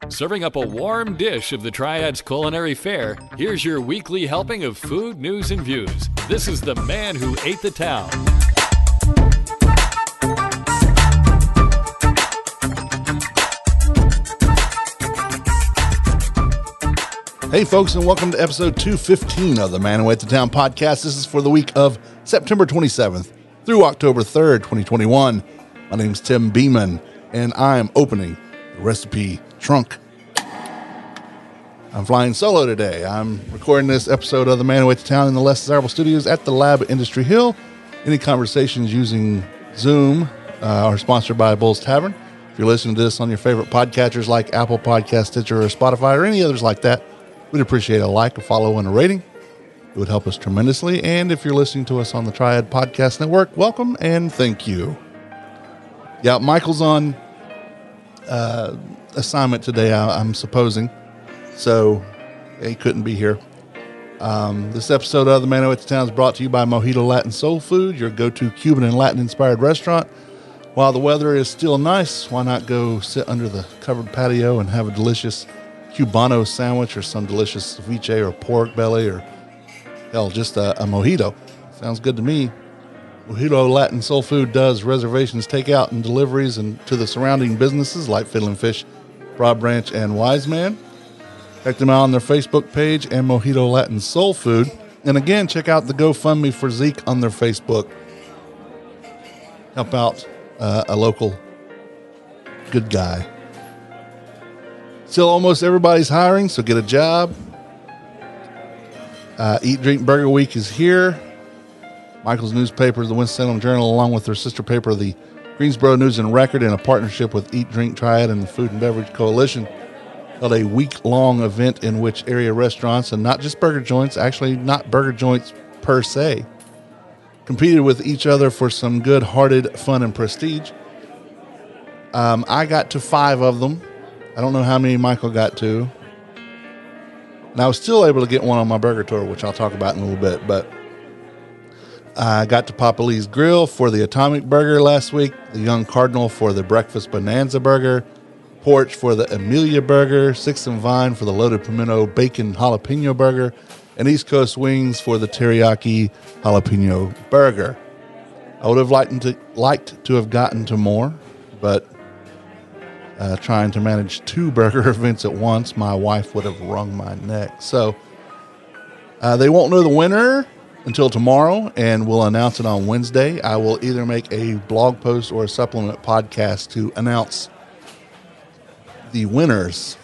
Serving up a warm dish of the Triad's culinary fare, here's your weekly helping of food, news, and views. This is the man who ate the town. Hey folks, and welcome to episode 215 of the Man Who Ate the Town podcast. This is for the week of September 27th through October 3rd, 2021. My name's Tim Beeman, and I'm opening the recipe trunk. I'm flying solo today. I'm recording this episode of the Man Who Ate the Town in the Less Desirable Studios at the Lab at Industry Hill. Any conversations using Zoom are sponsored by Bull's Tavern. If you're listening to this on your favorite podcatchers like Apple Podcast, Stitcher, or Spotify, or any others like that, we'd appreciate a like, a follow, and a rating. It would help us tremendously. And if you're listening to us on the Triad Podcast Network, welcome and thank you. Yeah, Michael's on assignment today, I'm supposing. So he couldn't be here. This episode of The Man Who Ate the Town is brought to you by Mojito Latin Soul Food, your go-to Cuban and Latin-inspired restaurant. While the weather is still nice, why not go sit under the covered patio and have a delicious Cubano sandwich or some delicious ceviche or pork belly or, hell, just a mojito. Sounds good to me. Mojito Latin Soul Food does reservations, takeout, and deliveries and to the surrounding businesses like Fiddlin' Fish, Broad Branch, and Wise Man. Check them out on their Facebook page and Mojito Latin Soul Food. And again, check out the GoFundMe for Zeke on their Facebook. Help out a local good guy. Still, almost everybody's hiring, so get a job. Eat, Drink, Burger Week is here. Michael's newspaper, the Winston-Salem Journal, along with their sister paper, the Greensboro News and Record, in a partnership with Eat, Drink, Triad and the Food and Beverage Coalition, held a week-long event in which area restaurants, and not just burger joints, actually not burger joints per se, competed with each other for some good-hearted fun and prestige. I got to 5 of them. I don't know how many Michael got to. And I was still able to get one on my burger tour, which I'll talk about in a little bit. But I got to Papa Lee's Grill for the Atomic Burger last week, the Young Cardinal for the Breakfast Bonanza Burger, Porch for the Amelia Burger, Six and Vine for the Loaded Pimento Bacon Jalapeno Burger, and East Coast Wings for the Teriyaki Jalapeno Burger. I would have liked to have gotten to more, but trying to manage 2 burger events at once, my wife would have wrung my neck. So they won't know the winner until tomorrow, and we'll announce it on Wednesday. I will either make a blog post or a supplement podcast to announce the winners.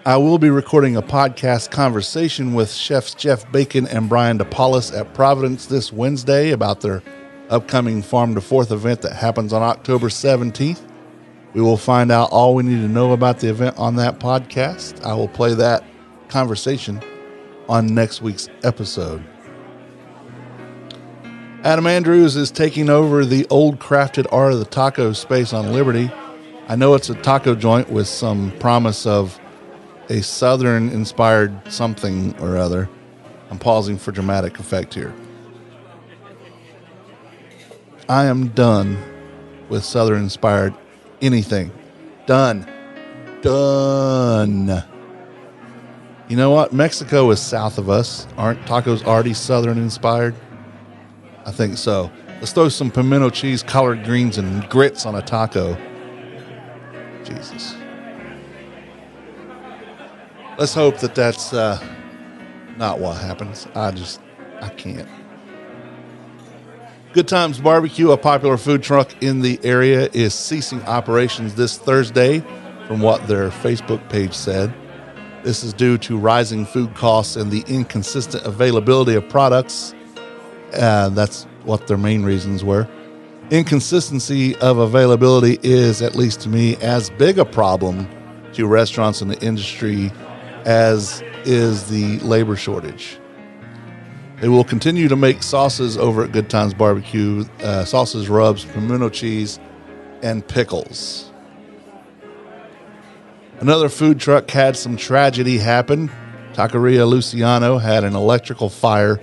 I will be recording a podcast conversation with chefs Jeff Bacon and Brian DePaulis at Providence this Wednesday about their upcoming Farm to Fourth event that happens on October 17th. We will find out all we need to know about the event on that podcast. I will play that conversation on next week's episode. Adam Andrews is taking over the Old Crafted Art of the Taco space on Liberty. I know it's a taco joint with some promise of a Southern-inspired something or other. I'm pausing for dramatic effect here. I am done with Southern-inspired anything. Done. You know what? Mexico is south of us. Aren't tacos already Southern inspired? I think so. Let's throw some pimento cheese, collard greens, and grits on a taco. Jesus. Let's hope that that's not what happens. I can't. Good Times Barbecue, a popular food truck in the area, is ceasing operations this Thursday, from what their Facebook page said. This is due to rising food costs and the inconsistent availability of products. That's what their main reasons were. Inconsistency of availability is, at least to me, as big a problem to restaurants in the industry as is the labor shortage. They will continue to make sauces over at Good Times Barbecue, sauces, rubs, pimento cheese, and pickles. Another food truck had some tragedy happen. Taqueria Luciano had an electrical fire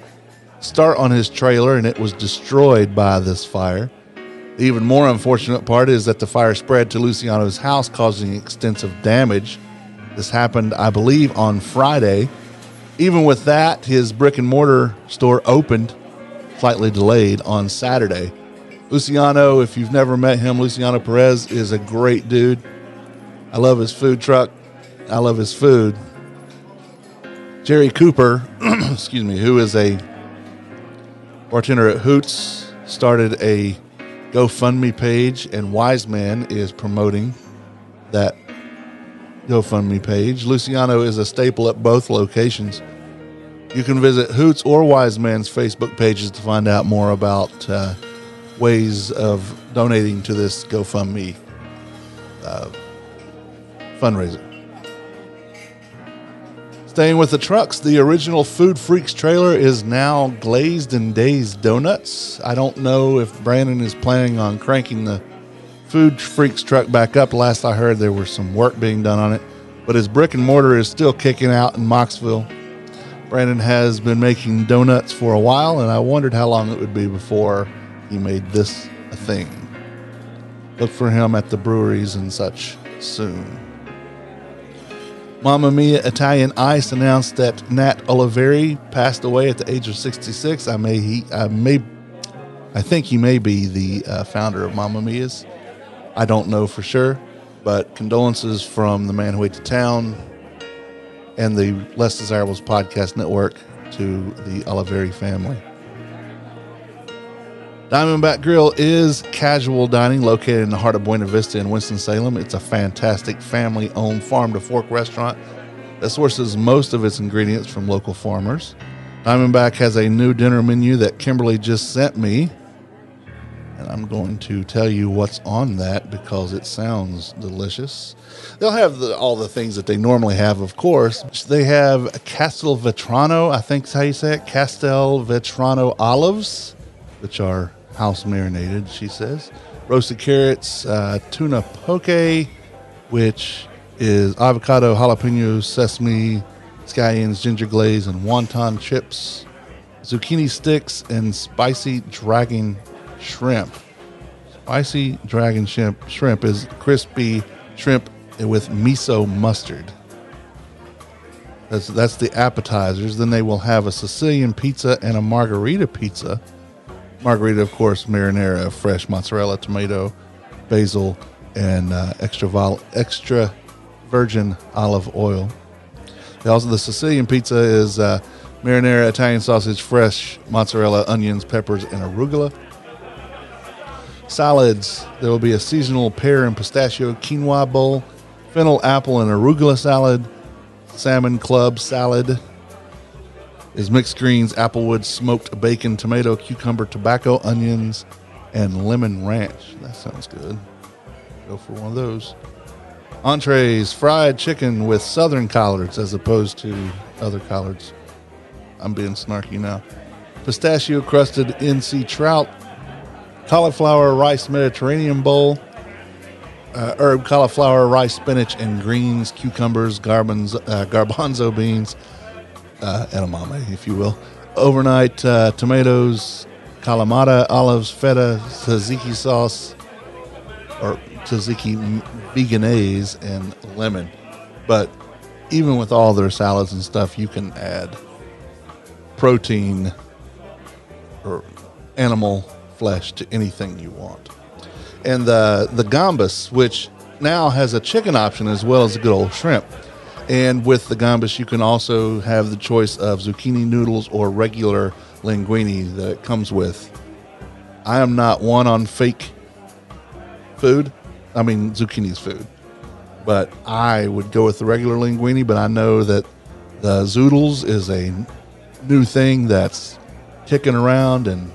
start on his trailer, and it was destroyed by this fire. The even more unfortunate part is that the fire spread to Luciano's house, causing extensive damage. This happened, I believe, on Friday. Even with that, his brick and mortar store opened, slightly delayed, on Saturday. Luciano, if you've never met him, Luciano Perez is a great dude. I love his food truck. I love his food. Jerry Cooper, excuse me, who is a bartender at Hoots, started a GoFundMe page, and Wiseman is promoting that GoFundMe page. Luciano is a staple at both locations. You can visit Hoots or Wiseman's Facebook pages to find out more about ways of donating to this GoFundMe fundraiser. Staying with the trucks, the original Food Freaks trailer is now Glazed and Dazed Donuts. I don't know if Brandon is planning on cranking the Food Freaks truck back up. Last I heard, there was some work being done on it, but his brick and mortar is still kicking out in Moxville. Brandon has been making donuts for a while, and I wondered how long it would be before he made this a thing. Look for him at the breweries and such soon. Mamma Mia Italian Ice announced that Nat Oliveri passed away at the age of 66. I think he may be the founder of Mamma Mia's. I don't know for sure, but condolences from the Man Who Ate the Town and the Less Desirables Podcast Network to the Oliveri family. Diamondback Grill is casual dining located in the heart of Buena Vista in Winston-Salem. It's a fantastic family-owned farm-to-fork restaurant that sources most of its ingredients from local farmers. Diamondback has a new dinner menu that Kimberly just sent me, and I'm going to tell you what's on that because it sounds delicious. They'll have all the things that they normally have, of course. They have Castelvetrano, I think is how you say it, Castelvetrano olives, which are house marinated, she says. Roasted carrots, tuna poke, which is avocado, jalapeno, sesame, scallions, ginger glaze, and wonton chips. Zucchini sticks and spicy dragon shrimp. Spicy dragon shrimp is crispy shrimp with miso mustard. That's the appetizers. Then they will have a Sicilian pizza and a margarita pizza. Margarita, of course, marinara, fresh mozzarella, tomato, basil, and extra virgin olive oil. Also, the Sicilian pizza is marinara, Italian sausage, fresh mozzarella, onions, peppers, and arugula. Salads, there will be a seasonal pear and pistachio quinoa bowl, fennel, apple, and arugula salad, salmon club salad, is mixed greens, applewood, smoked bacon, tomato, cucumber, tobacco, onions, and lemon ranch. That sounds good. Go for one of those. Entrees, fried chicken with southern collards as opposed to other collards. I'm being snarky now. Pistachio crusted NC trout, cauliflower rice Mediterranean bowl, herb cauliflower, rice, spinach, and greens, cucumbers, garbanzo beans, edamame, if you will. Overnight tomatoes, kalamata, olives, feta, tzatziki sauce, or tzatziki veganaise, and lemon. But even with all their salads and stuff, you can add protein or animal flesh to anything you want. And the gambas, which now has a chicken option as well as a good old shrimp. And with the gambas, you can also have the choice of zucchini noodles or regular linguine that it comes with. I am not one on fake food. I mean, zucchini's food. But I would go with the regular linguine, but I know that the zoodles is a new thing that's kicking around and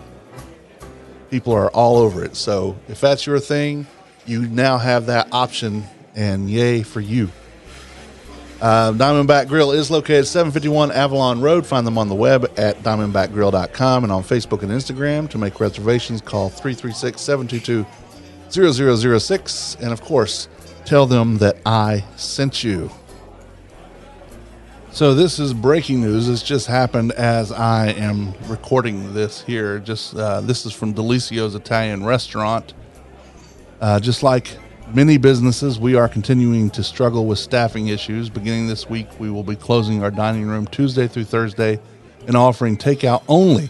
people are all over it. So if that's your thing, you now have that option, and yay for you. Diamondback Grill is located at 751 Avalon Road. Find them on the web at diamondbackgrill.com and on Facebook and Instagram. To make reservations, call 336-722-0006. And, of course, tell them that I sent you. So this is breaking news. This just happened as I am recording this here. This is from Delicio's Italian Restaurant. Just like many businesses, we are continuing to struggle with staffing issues. Beginning this week, we will be closing our dining room Tuesday through Thursday and offering takeout only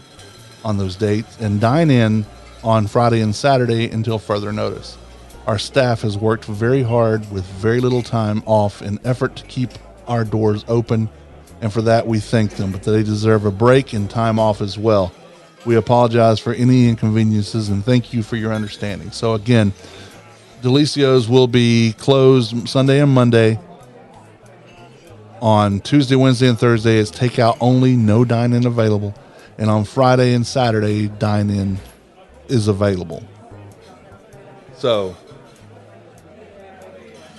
on those dates and dine in on Friday and Saturday until further notice. Our staff has worked very hard with very little time off in effort to keep our doors open, and for that we thank them, but they deserve a break and time off as well. We apologize for any inconveniences and thank you for your understanding. So again, Delicios will be closed Sunday and Monday. On Tuesday, Wednesday, and Thursday, it's takeout only, no dine-in available. And on Friday and Saturday, dine-in is available. So,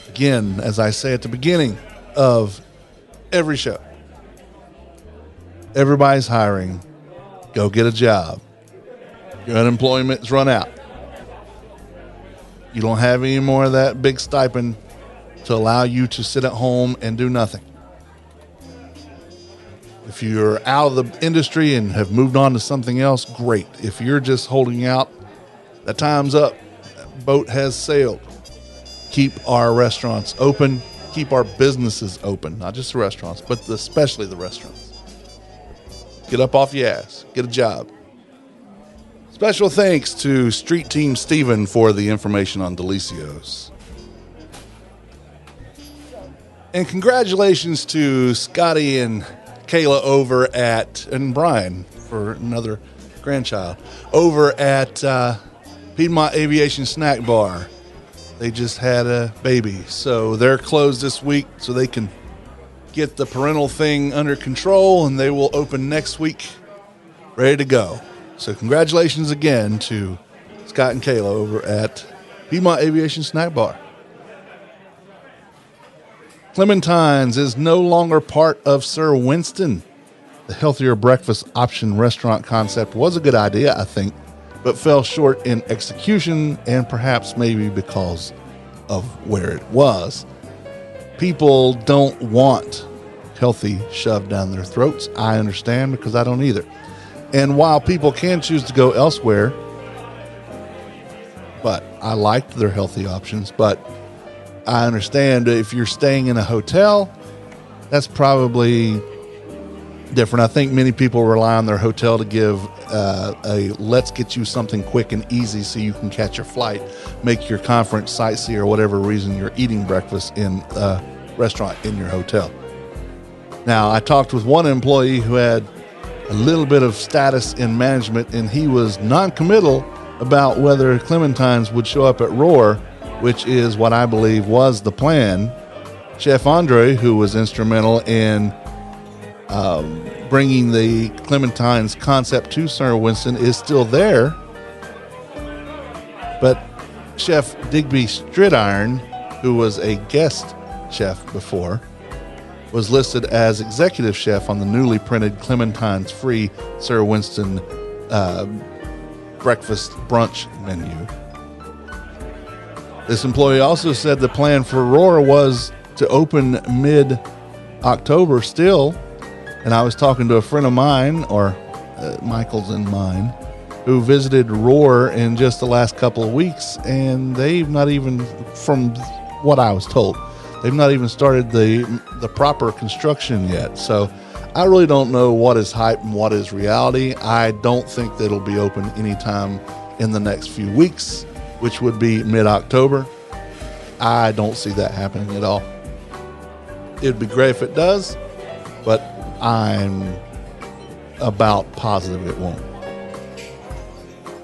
again, as I say at the beginning of every show, everybody's hiring. Go get a job. Your unemployment's run out. You don't have any more of that big stipend to allow you to sit at home and do nothing. If you're out of the industry and have moved on to something else, great. If you're just holding out, that time's up. That boat has sailed. Keep our restaurants open. Keep our businesses open. Not just the restaurants, but especially the restaurants. Get up off your ass. Get a job. Special thanks to Street Team Steven for the information on Delicios. And congratulations to Scotty and Kayla and Brian for another grandchild, over at Piedmont Aviation Snack Bar. They just had a baby, so they're closed this week so they can get the parental thing under control, and they will open next week ready to go. So congratulations again to Scott and Kayla over at Piedmont Aviation Snack Bar. Clementine's is no longer part of Sir Winston. The healthier breakfast option restaurant concept was a good idea, I think, but fell short in execution, and perhaps maybe because of where it was. People don't want healthy shoved down their throats. I understand, because I don't either. And while people can choose to go elsewhere, but I liked their healthy options, but I understand if you're staying in a hotel, that's probably different. I think many people rely on their hotel to give let's get you something quick and easy so you can catch your flight, make your conference, sightsee, or whatever reason you're eating breakfast in a restaurant in your hotel. Now, I talked with one employee who had a little bit of status in management, and he was non-committal about whether Clementine's would show up at Roar, which is what I believe was the plan. Chef Andre, who was instrumental in bringing the Clementine's concept to Sir Winston, is still there. But Chef Digby Stridiron, who was a guest chef before, was listed as executive chef on the newly printed Clementine's free Sir Winston breakfast brunch menu. This employee also said the plan for Roar was to open mid-October still. And I was talking to a friend of mine, or Michael's and mine, who visited Roar in just the last couple of weeks, and they've not even, from what I was told, they've not even started the proper construction yet. So I really don't know what is hype and what is reality. I don't think that it'll be open anytime in the next few weeks, which would be mid-October. I don't see that happening at all. It'd be great if it does, but I'm about positive it won't.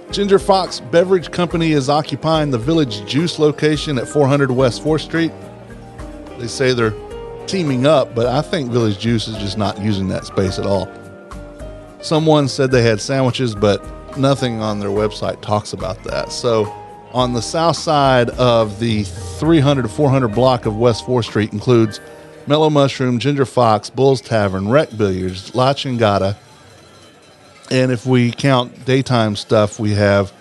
Ginger Fox Beverage Company is occupying the Village Juice location at 400 West 4th Street. They say they're teaming up, but I think Village Juice is just not using that space at all. Someone said they had sandwiches, but nothing on their website talks about that. So on the south side of the 300 to 400 block of West 4th Street includes Mellow Mushroom, Ginger Fox, Bull's Tavern, Rec Billiards, La Chingada, and if we count daytime stuff, we have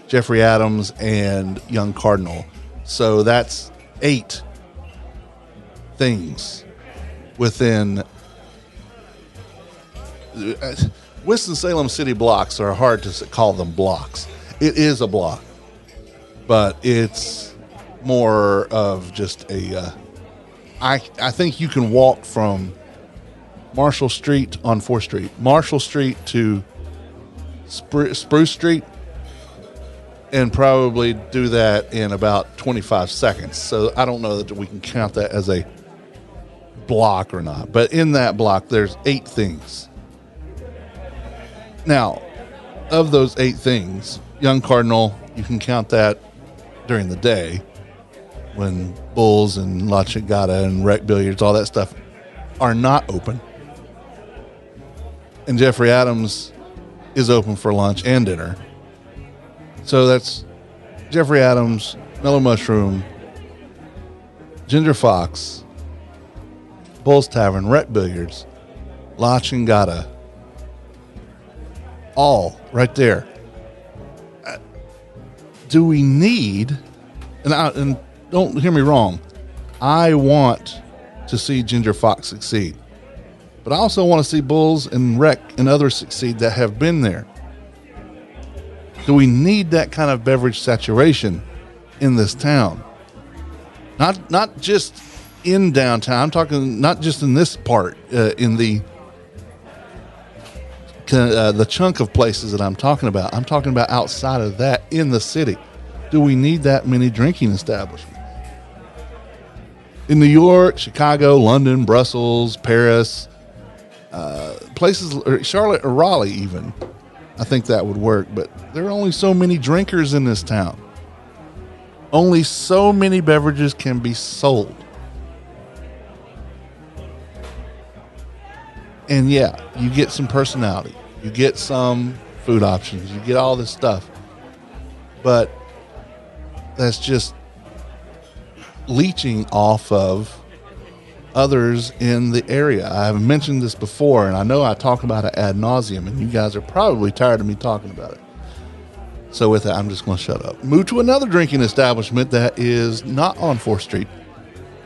Jeffrey Adams and Young Cardinal. So that's 8 things within. Winston-Salem city blocks are hard to call them blocks. It is a block. but it's more of just a. I think you can walk from Marshall Street on 4th Street, Marshall Street to Spruce Street, and probably do that in about 25 seconds. So I don't know that we can count that as a block or not. But in that block, there's 8 things. Now, of those 8 things, Young Cardinal, you can count that during the day when Bulls and La Chingada and Rec Billiards, all that stuff, are not open. And Jeffrey Adams is open for lunch and dinner. So that's Jeffrey Adams, Mellow Mushroom, Ginger Fox, Bulls Tavern, Rec Billiards, La Chingada, all right there. Do we need, and don't hear me wrong, I want to see Ginger Fox succeed. But I also want to see Bulls and Rec and others succeed that have been there. Do we need that kind of beverage saturation in this town? Not just in downtown. I'm talking not just in this part, in the chunk of places that I'm talking about. I'm talking about outside of that in the city. Do we need that many drinking establishments? In New York, Chicago, London, Brussels, Paris, places, Charlotte or Raleigh even, I think that would work. But there are only so many drinkers in this town. Only so many beverages can be sold. And yeah, you get some personality. You get some food options. You get all this stuff. But that's just leeching off of others in the area. I've mentioned this before, and I know I talk about it ad nauseum, and you guys are probably tired of me talking about it. So with that, I'm just going to shut up. Move to another drinking establishment that is not on 4th Street,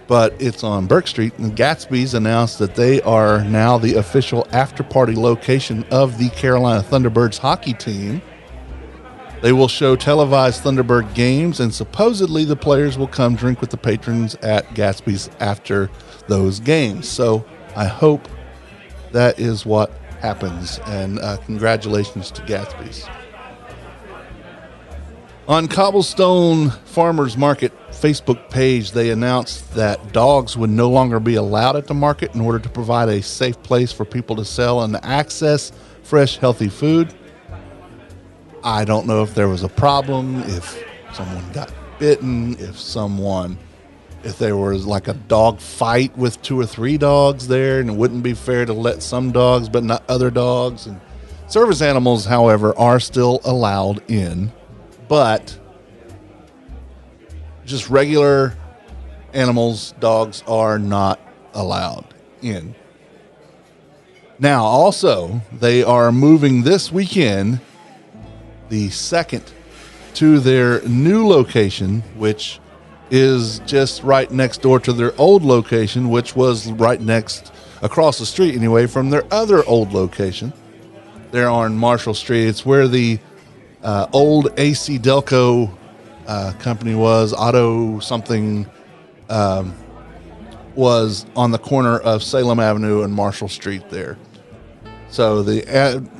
but it's on Burke Street. And Gatsby's announced that they are now the official after-party location of the Carolina Thunderbirds hockey team. They will show televised Thunderbird games, and supposedly the players will come drink with the patrons at Gatsby's after those games. So I hope that is what happens, and congratulations to Gatsby's. On Cobblestone Farmers Market Facebook page, they announced that dogs would no longer be allowed at the market in order to provide a safe place for people to sell and access fresh, healthy food. I don't know if there was a problem, if someone got bitten, if there was like a dog fight with 2 or 3 dogs there, and it wouldn't be fair to let some dogs but not other dogs. And service animals, however, are still allowed in, but just regular animals, dogs, are not allowed in. Now, also, they are moving this weekend the 2nd to their new location, which is just right next door to their old location, which was right next, across the street anyway, from their other old location. They're on Marshall Street. It's where the old AC Delco company was, Auto something, was on the corner of Salem Avenue and Marshall Street there. So the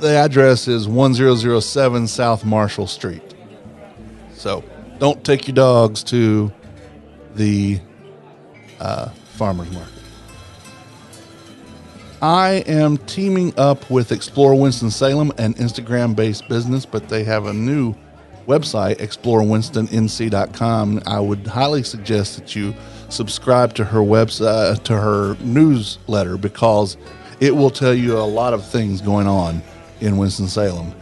address is 1007 South Marshall Street. So don't take your dogs to the farmer's market. I am teaming up with Explore Winston-Salem, an Instagram-based business, but they have a new website, explorewinstonNC.com. I would highly suggest that you subscribe to her website, to her newsletter, because it will tell you a lot of things going on in Winston-Salem,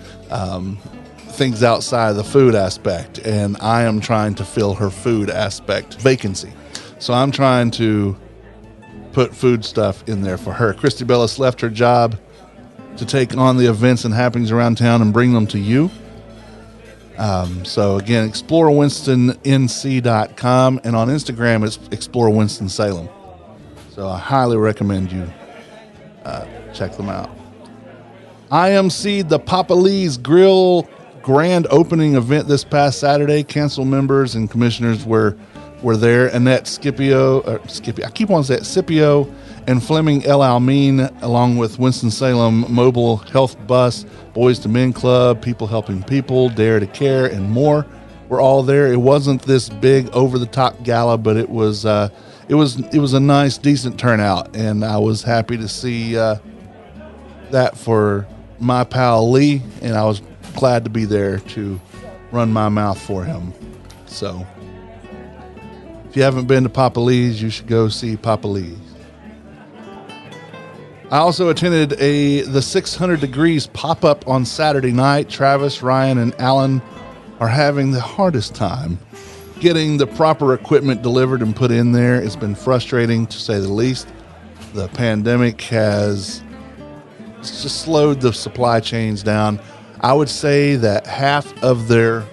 things outside of the food aspect, and I am trying to fill her food aspect vacancy. So I'm trying to put food stuff in there for her. Christy Bellis left her job to take on the events and happenings around town and bring them to you. So again, explorewinstonNC.com, and on Instagram it's Explore Winston-Salem. So I highly recommend you check them out. IMC, the Papa Lee's Grill grand opening event this past Saturday. Council members and commissioners were there. Annette Scipio, I keep on saying Scipio, and Fleming El Almin, along with Winston-Salem Mobile Health Bus, Boys to Men Club, People Helping People, Dare to Care, and more were all there. It wasn't this big over-the-top gala, but it was a nice, decent turnout, and I was happy to see that for my pal Lee, and I was glad to be there to run my mouth for him. So if you haven't been to Papa Lee's, you should go see Papa Lee's. I also attended the 600 Degrees pop-up on Saturday night. Travis, Ryan, and Alan are having the hardest time getting the proper equipment delivered and put in there. It's been frustrating, to say the least. The pandemic has just slowed the supply chains down. I would say that half of their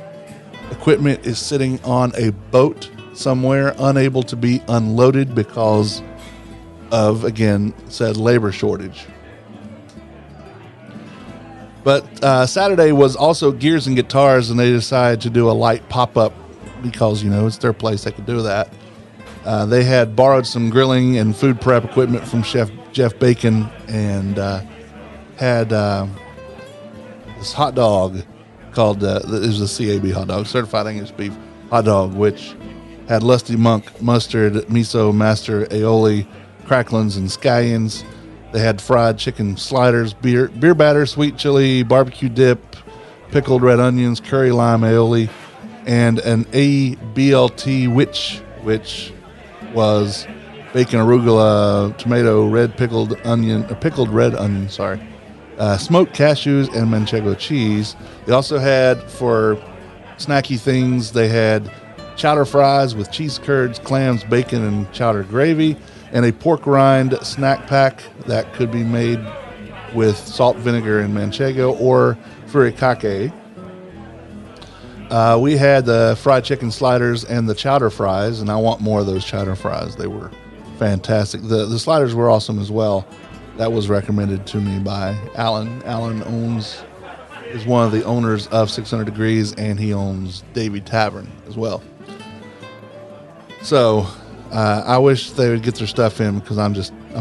equipment is sitting on a boat somewhere, unable to be unloaded because of, again, said labor shortage. But Saturday was also Gears and Guitars, and they decided to do a light pop-up because, it's their place. They could do that. They had borrowed some grilling and food prep equipment from Chef Jeff Bacon, and had this hot dog called, it was a CAB hot dog, Certified English Beef hot dog, which had Lusty Monk mustard, miso, master aioli, cracklins, and scallions. They had fried chicken sliders, beer batter, sweet chili, barbecue dip, pickled red onions, curry lime aioli, and an ABLT which was bacon, arugula, tomato, pickled red onion, smoked cashews, and manchego cheese. They also had, for snacky things, they had chowder fries with cheese curds, clams, bacon, and chowder gravy, and a pork rind snack pack that could be made with salt, vinegar, and manchego or furikake. We had the fried chicken sliders and the chowder fries, and I want more of those chowder fries. They were fantastic. The sliders were awesome as well. That was recommended to me by Alan. Alan is one of the owners of 600 Degrees, and he owns Davy Tavern as well. So I wish they would get their stuff in, because I'm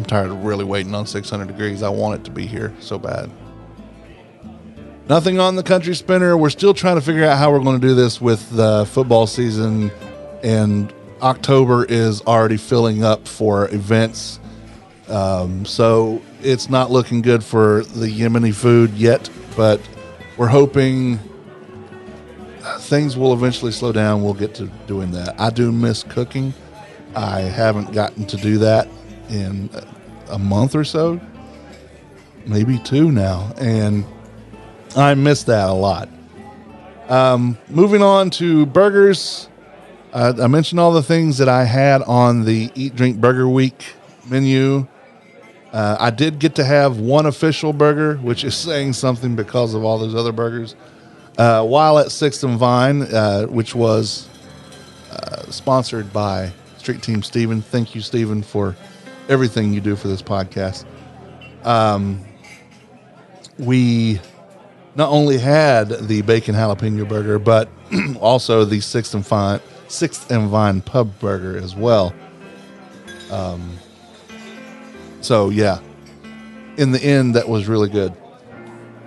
tired of really waiting on 600 Degrees. I want it to be here so bad. Nothing on the Country Spinner. We're still trying to figure out how we're going to do this with the football season, and October is already filling up for events. So it's not looking good for the Yemeni food yet, but we're hoping things will eventually slow down. We'll get to doing that. I do miss cooking. I haven't gotten to do that in a month or so, maybe 2 now, and I miss that a lot. Moving on to burgers. I mentioned all the things that I had on the Eat Drink Burger Week menu. I did get to have one official burger, which is saying something because of all those other burgers. While at 6th and Vine, which was sponsored by Street Team Steven. Thank you, Steven, for everything you do for this podcast. We not only had the bacon jalapeno burger, but also the 6th and Vine pub burger as well. So yeah, in the end, that was really good.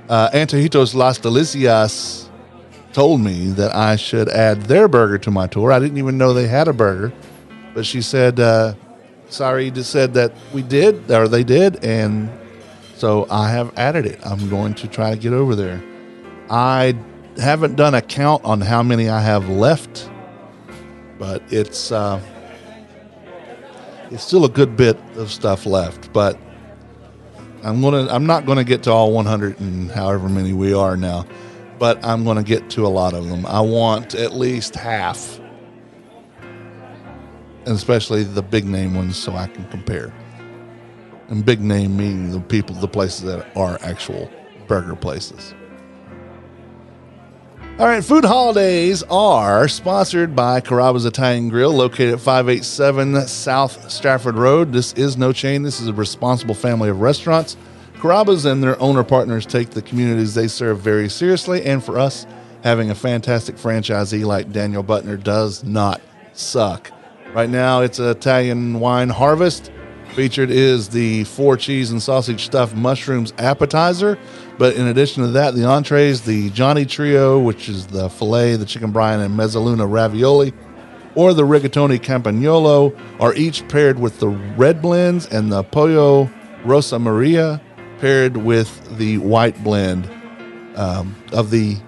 Antojitos Las Delicias told me that I should add their burger to my tour. I didn't even know they had a burger, but she said, sorry, just said that we did, or they did, and so I have added it. I'm going to try to get over there. I haven't done a count on how many I have left, but it's still a good bit of stuff left, but I'm not gonna get to all 100 and however many we are now, but I'm gonna get to a lot of them. I want at least half, and especially the big name ones, so I can compare. And big name meaning the places that are actual burger places. All right, Food Holidays are sponsored by Carrabba's Italian Grill, located at 587 South Stafford Road. This is no chain. This is a responsible family of restaurants. Carrabba's and their owner partners take the communities they serve very seriously, and for us, having a fantastic franchisee like Daniel Butner does not suck. Right now, it's an Italian wine harvest. Featured is the 4 cheese and sausage stuffed mushrooms appetizer. But in addition to that, the entrees, the Johnny Trio, which is the filet, the chicken brine, and mezzaluna ravioli, or the rigatoni campagnolo, are each paired with the red blends, and the pollo rosa maria paired with the white blend of the,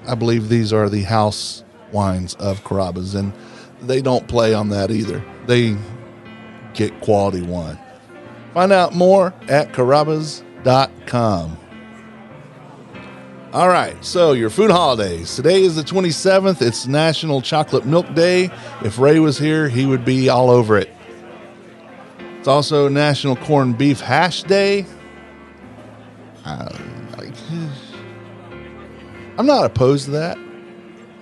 I believe these are the house wines of Carrabba's, and they don't play on that either. They get quality wine. Find out more at Carrabba's.com. All right, so your food holidays. Today is the 27th. It's National Chocolate Milk Day. If Ray was here, he would be all over it. It's also National Corned Beef Hash Day. I'm not opposed to that.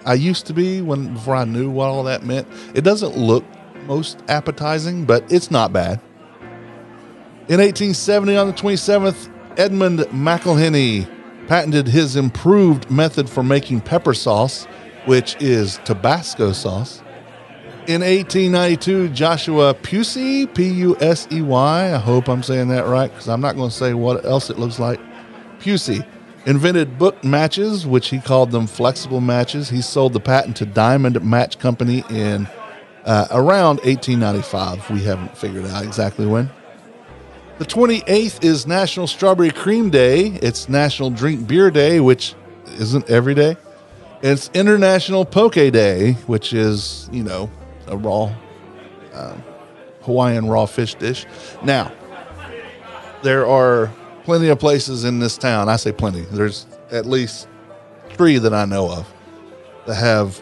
I used to be before I knew what all that meant. It doesn't look most appetizing, but it's not bad. In 1870, on the 27th, Edmund McIlhenny patented his improved method for making pepper sauce, which is Tabasco sauce. In 1892, Joshua Pusey, P-U-S-E-Y, I hope I'm saying that right, because I'm not going to say what else it looks like. Pusey invented book matches, which he called them flexible matches. He sold the patent to Diamond Match Company in around 1895. We haven't figured out exactly when. The 28th is National Strawberry Cream Day. It's National Drink Beer Day, which isn't every day. It's International Poke Day, which is, a raw Hawaiian raw fish dish. Now, there are plenty of places in this town. I say plenty. There's at least 3 that I know of that have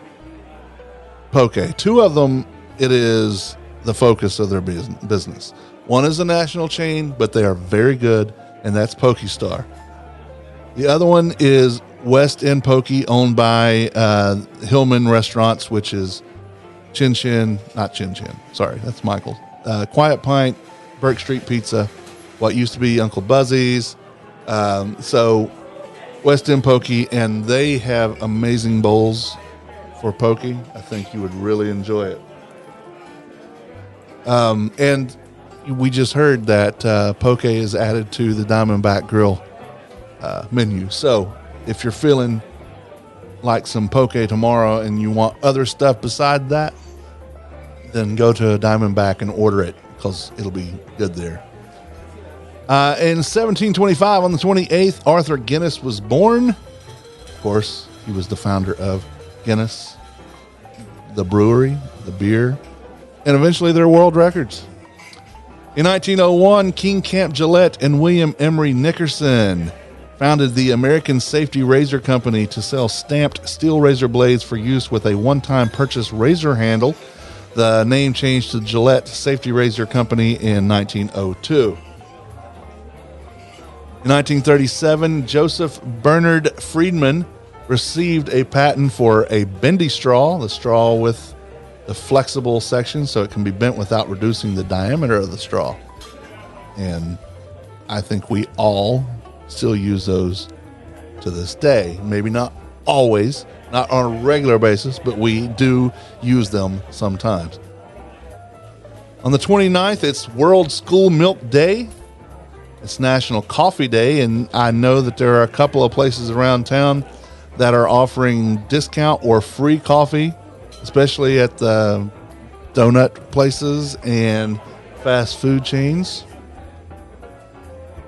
poke. 2 of them, it is the focus of their business. One is a national chain, but they are very good, and that's Poke Star. The other one is West End Poke, owned by Hillman Restaurants, which is not Chin Chin. Sorry, that's Michael's. Quiet Pint, Burke Street Pizza, what used to be Uncle Buzzy's. So West End Poke, and they have amazing bowls for poke. I think you would really enjoy it. And we just heard that poke is added to the Diamondback Grill menu. So if you're feeling like some poke tomorrow and you want other stuff beside that, then go to Diamondback and order it, because it'll be good there. In 1725, on the 28th, Arthur Guinness was born. Of course, he was the founder of Guinness, the brewery, the beer, and eventually their world records. In 1901, King Camp Gillette and William Emery Nickerson founded the American Safety Razor Company to sell stamped steel razor blades for use with a one-time purchase razor handle. The name changed to Gillette Safety Razor Company in 1902. In 1937, Joseph Bernard Friedman received a patent for a bendy straw, the straw with the flexible section so it can be bent without reducing the diameter of the straw. And I think we all still use those to this day. Maybe not always, not on a regular basis, but we do use them sometimes. On the 29th, it's World School Milk Day. It's National Coffee Day, and I know that there are a couple of places around town that are offering discount or free coffee, especially at the donut places and fast food chains.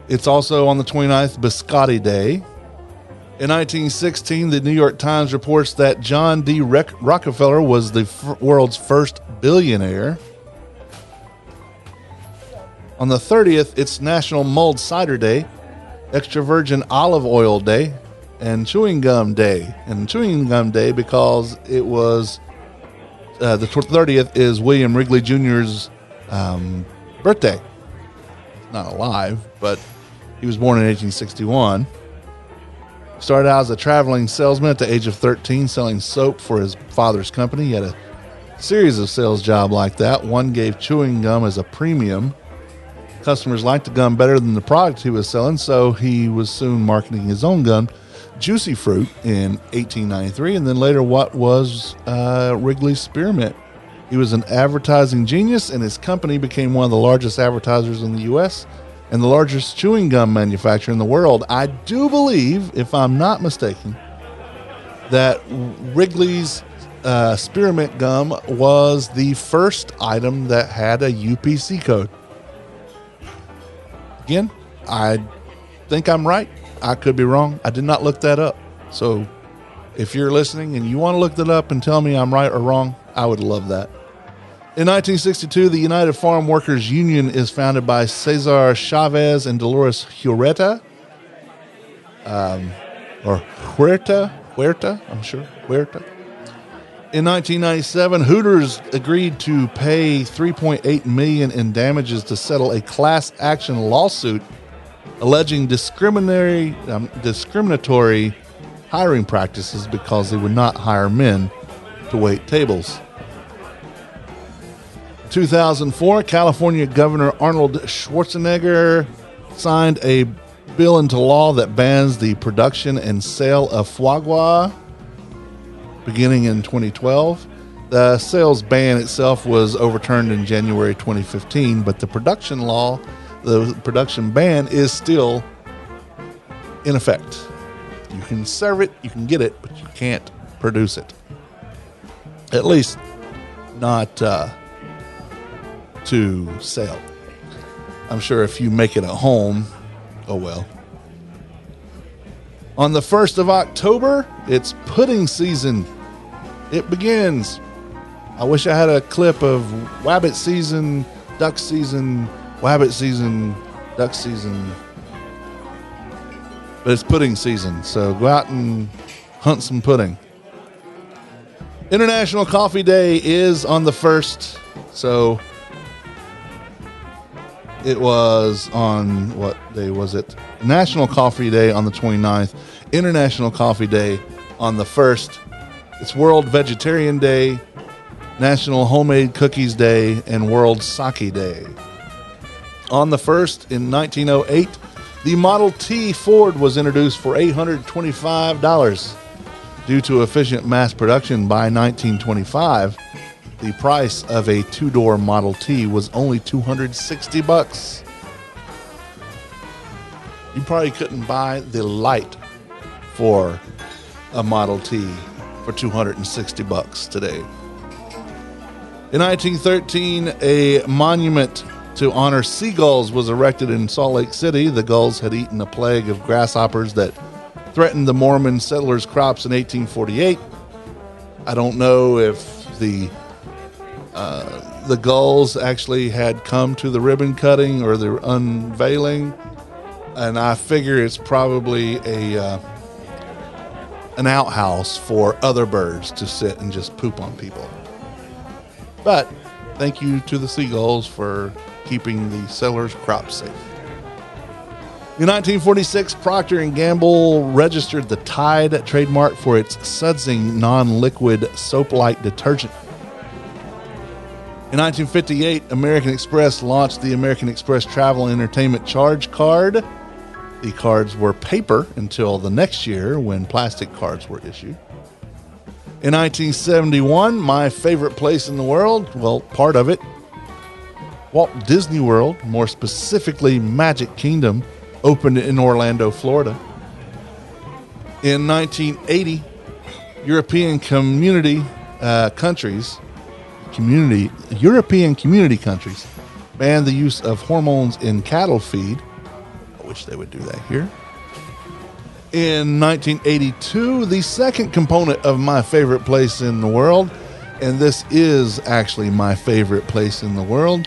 It's also on the 29th, Biscotti Day. In 1916, the New York Times reports that John D. Rockefeller was the world's first billionaire. On the 30th, it's National Mulled Cider Day, Extra Virgin Olive Oil Day, and Chewing Gum Day. And Chewing Gum Day because it was the 30th is William Wrigley Jr.'s birthday. Not alive, but he was born in 1861. Started out as a traveling salesman at the age of 13, selling soap for his father's company. He had a series of sales jobs like that. One gave chewing gum as a premium. Customers liked the gum better than the product he was selling, so he was soon marketing his own gum, Juicy Fruit in 1893, and then later what was Wrigley's Spearmint. He was an advertising genius, and his company became one of the largest advertisers in the U.S. and the largest chewing gum manufacturer in the world. I do believe, if I'm not mistaken, that Wrigley's Spearmint gum was the first item that had a UPC code. Again, I think I'm right. I could be wrong. I did not look that up. So if you're listening and you want to look that up and tell me I'm right or wrong, I would love that. In 1962, the United Farm Workers Union is founded by Cesar Chavez and Dolores Huerta. Or Huerta, I'm sure. Huerta. In 1997, Hooters agreed to pay $3.8 million in damages to settle a class action lawsuit alleging discriminatory hiring practices because they would not hire men to wait tables. 2004, California Governor Arnold Schwarzenegger signed a bill into law that bans the production and sale of foie gras beginning in 2012. The sales ban itself was overturned in January 2015, but the production ban is still in effect. You can serve it, you can get it, but you can't produce it. At least not to sell. I'm sure if you make it at home, oh well. On the 1st of October, it's pudding season. It begins. I wish I had a clip of wabbit season, duck season, wabbit season, duck season. But it's pudding season, so go out and hunt some pudding. International Coffee Day is on the 1st, so it was on, what day was it? National Coffee Day on the 29th, International Coffee Day on the 1st. It's World Vegetarian Day, National Homemade Cookies Day, and World Sake Day. On the 1st, in 1908, the Model T Ford was introduced for $825. Due to efficient mass production by 1925, the price of a two-door Model T was only $260. You probably couldn't buy the light for a Model T for $260 today. In 1913, a monument to honor seagulls was erected in Salt Lake City. The gulls had eaten a plague of grasshoppers that threatened the Mormon settlers' crops in 1848. I don't know if the gulls actually had come to the ribbon cutting or the unveiling, and I figure it's probably an outhouse for other birds to sit and just poop on people. But thank you to the seagulls for keeping the settlers' crops safe. In 1946, Procter & Gamble registered the Tide trademark for its sudsing non-liquid soap-like detergent. In 1958, American Express launched the American Express Travel and Entertainment Charge Card. The cards were paper until the next year when plastic cards were issued. In 1971, my favorite place in the world, well, part of it, Walt Disney World, more specifically Magic Kingdom, opened in Orlando, Florida. In 1980, European community countries banned the use of hormones in cattle feed. I wish they would do that here. In 1982, the second component of my favorite place in the world, and this is actually my favorite place in the world,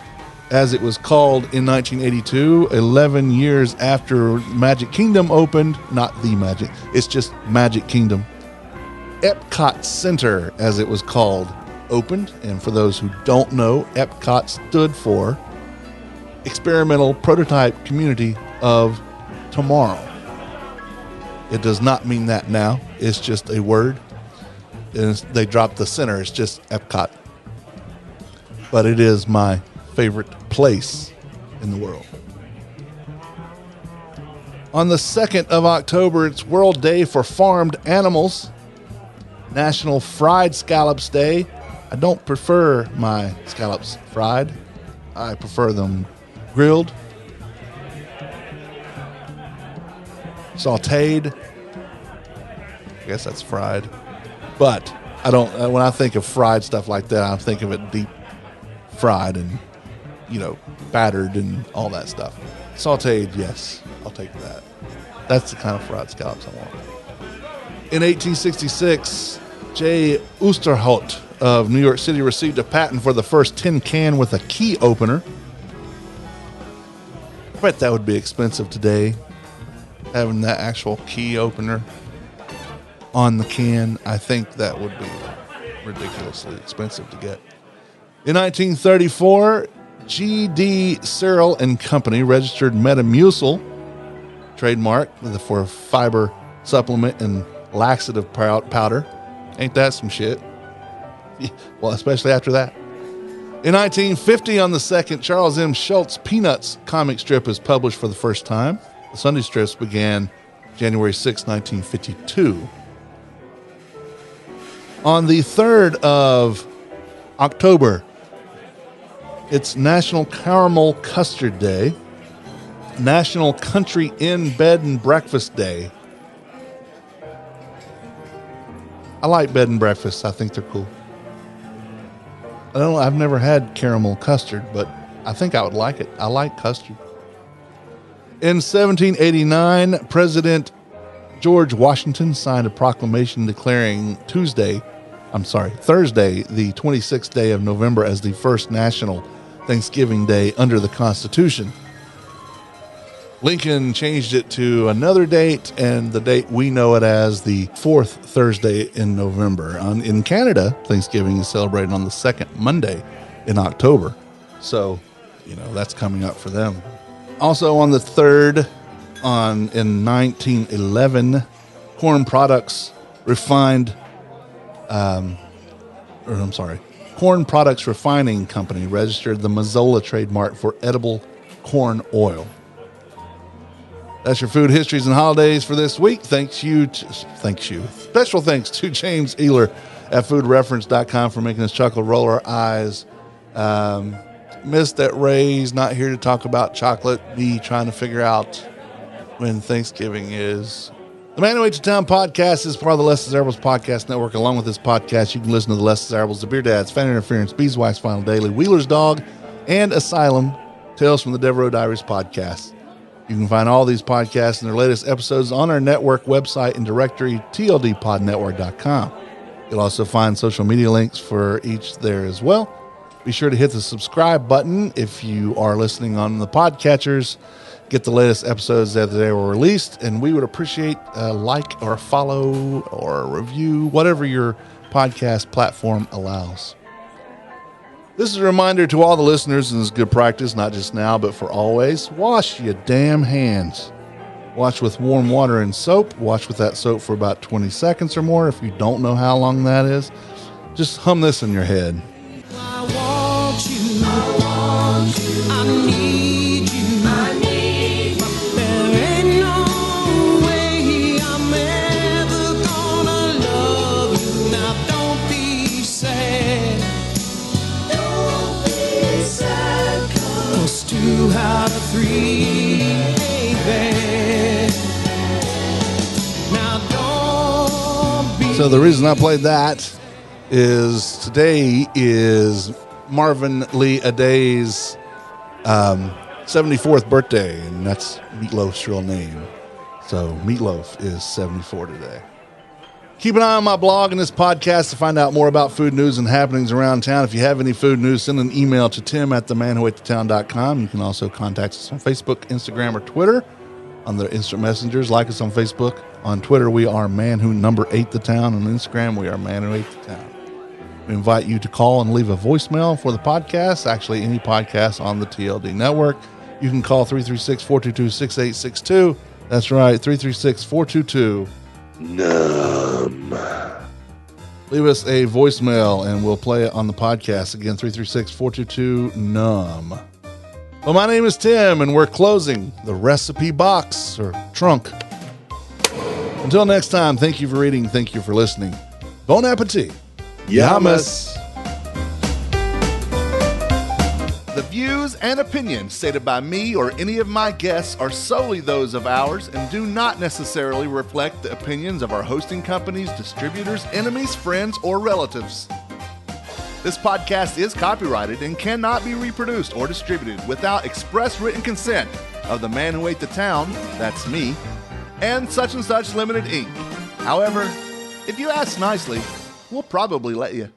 as it was called in 1982, 11 years after Magic Kingdom opened. Not the Magic, it's just Magic Kingdom. Epcot Center, as it was called, opened. And for those who don't know, Epcot stood for Experimental Prototype Community of Tomorrow. It does not mean that now. It's just a word. They dropped the center. It's just Epcot. But it is my favorite place in the world. On the 2nd of October, it's World Day for Farmed Animals, National Fried Scallops Day. I don't prefer my scallops fried. I prefer them grilled, sauteed. I guess that's fried. But I don't, when I think of fried stuff like that, I think of it deep fried and, battered and all that stuff. Sauteed, yes, I'll take that. That's the kind of fried scallops I want. In 1866, J. Oosterhout of New York City received a patent for the first tin can with a key opener. I bet that would be expensive today, having that actual key opener on the can. I think that would be ridiculously expensive to get. In 1934, G.D. Searle and Company registered Metamucil trademark for fiber supplement and laxative powder. Ain't that some shit? Well, especially after that. In 1950, on the 2nd, Charles M. Schulz Peanuts comic strip is published for the first time. The Sunday strips began January 6, 1952. On the 3rd of October, it's National Caramel Custard Day, National Country Inn Bed and Breakfast Day. I like bed and breakfasts. I think they're cool. I've never had caramel custard, but I think I would like it. I like custard. In 1789, President George Washington signed a proclamation declaring Thursday, the 26th day of November as the first national Thanksgiving Day under the Constitution. Lincoln changed it to another date, and the date we know it as the fourth Thursday in November. In Canada, Thanksgiving is celebrated on the second Monday in October. So, that's coming up for them. Also on the 3rd, in 1911, Corn Products Refining Company registered the Mazola trademark for edible corn oil. That's your food histories and holidays for this week. Special thanks to James Ehler at foodreference.com for making us chuckle, roll our eyes. Missed that Ray's not here to talk about chocolate. Me trying to figure out when Thanksgiving is. The Man Who Ate the Town podcast is part of the Less Desirables Podcast Network. Along with this podcast, you can listen to the Less Desirables, the Beer Dads, Fan Interference, Beeswax Final Daily, Wheeler's Dog, and Asylum, Tales from the Devereaux Diaries podcast. You can find all these podcasts and their latest episodes on our network website and directory, tldpodnetwork.com. You'll also find social media links for each there as well. Be sure to hit the subscribe button if you are listening on the podcatchers. Get the latest episodes that they were released, and we would appreciate a like or a follow or a review, whatever your podcast platform allows. This is a reminder to all the listeners, and it's good practice, not just now, but for always. Wash your damn hands. Wash with warm water and soap. Wash with that soap for about 20 seconds or more. If you don't know how long that is, just hum this in your head. I want you. I need you. But there ain't no way I'm ever gonna love you. Now don't be sad. 'Cause 2 out of 3 ain't bad. Now don't be. So the reason I played that is today is Marvin Lee Aday's 74th birthday, and that's Meatloaf's real name. So Meatloaf is 74 today. Keep an eye on my blog and this podcast to find out more about food news and happenings around town. If you have any food news, send an email to tim@themanwhoatethetown.com. You can also contact us on Facebook, Instagram, or Twitter on the instant messengers. Like us on Facebook. On Twitter, we are Man Who Number 8 the Town. On Instagram, we are Man Who Ate the Town. We invite you to call and leave a voicemail for the podcast, actually any podcast on the TLD network. You can call 336-422-6862. That's right, 336-422. Numb. Leave us a voicemail and we'll play it on the podcast. Again, 336-422-NUMB. Well, my name is Tim, and we're closing the recipe box or trunk. Until next time, thank you for reading. Thank you for listening. Bon appetit. Yamas. The views and opinions stated by me or any of my guests are solely those of ours and do not necessarily reflect the opinions of our hosting companies, distributors, enemies, friends, or relatives. This podcast is copyrighted and cannot be reproduced or distributed without express written consent of the man who ate the town, that's me, and Such Limited Inc. However, if you ask nicely, we'll probably let you.